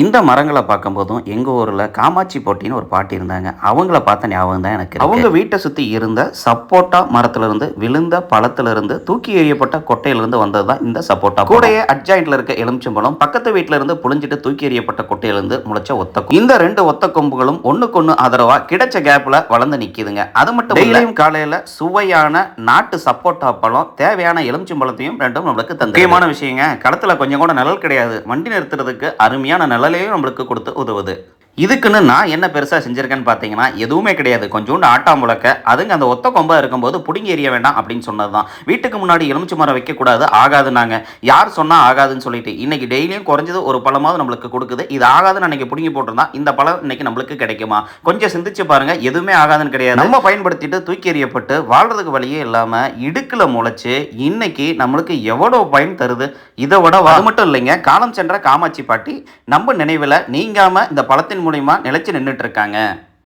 இந்த மரங்கள பார்க்கும்போதும், எங்க ஊர்ல காமாட்சி போட்டின்னு ஒரு பாட்டி இருந்தாங்க. அவங்கள பார்த்த ஞாபகம் தான் எனக்கு இருக்கு. அவங்க வீட்ட சுத்தி இருந்த சப்போட்டா மரத்திலிருந்து விழுந்த பழத்திலிருந்து தூக்கி எறியப்பட்ட கொட்டையிலிருந்து வந்தது தான் இந்த சப்போட்டா. கூடயே அட்ஜாயிண்ட்ல இருக்க எலுமிச்சம்பழம், பக்கத்து வீட்ல இருந்து புழிஞ்சிட்டு தூக்கி எறியப்பட்ட கொட்டையிலிருந்து முளைச்ச ஒத்த கொம்பு. இந்த 2 ஒத்த கொம்புகளும் ஒண்ணுக்கொண்ணு ஆதரவா கிடைச்ச கேப்ல வளர்ந்து நிக்குதுங்க. அது மட்டும் இல்ல, டெய்லியும் காலையில சுவையான நாட்டு சப்போட்டா பழம், தேவையான எலுமிச்சம்பழத்தையும் 2ம் நம்மளுக்கு தந்து. முக்கியமான விஷயங்க, களத்துல கொஞ்சம் கூட நிழல் கிடையாது. வண்டி நிறுத்துறதுக்கு அருமையான நிழலையும் நம்மளுக்கு கொடுத்து உதவுது. இதுக்குன்னு நான் என்ன பெருசா செஞ்சிருக்கேன்னு பார்த்தீங்கன்னா, எதுவுமே கிடையாது. கொஞ்சோண்டு ஆட்டா முளக்க, அதுங்க அந்த ஒத்த கொம்பா இருக்கும்போது புடுங்கி எறிய வேண்டாம் அப்படின்னு சொன்னது தான். வீட்டுக்கு முன்னாடி எலுமிச்சை மரம் வைக்கக்கூடாது, ஆகாதுன்னாங்க. யார் சொன்னா ஆகாதுன்னு சொல்லிட்டு, இன்னைக்கு டெய்லியும் குறைஞ்சது ஒரு பழமாவது நம்மளுக்கு கொடுக்குது. இது ஆகாதுன்னு அன்னைக்கு புடுங்கி போட்டிருந்தா, இந்த பழம் இன்னைக்கு நம்மளுக்கு கிடைக்குமா? கொஞ்சம் சிந்திச்சு பாருங்க, எதுவுமே ஆகாதுன்னு கிடையாது. நம்ம பயன்படுத்திட்டு தூக்கி எறியப்பட்டு வாழ்றதுக்கு வழியே இல்லாம இடுக்குல முளைச்சு, இன்னைக்கு நம்மளுக்கு எவ்வளவு பயன் தருது. இதை விட அது மட்டும் இல்லைங்க, காலம் சென்ற காமாட்சி பாட்டி நம்ம நினைவில் நீங்காம இந்த பழத்தின் மூலியமா நிலைச்சு நின்றுட்டு இருக்காங்க.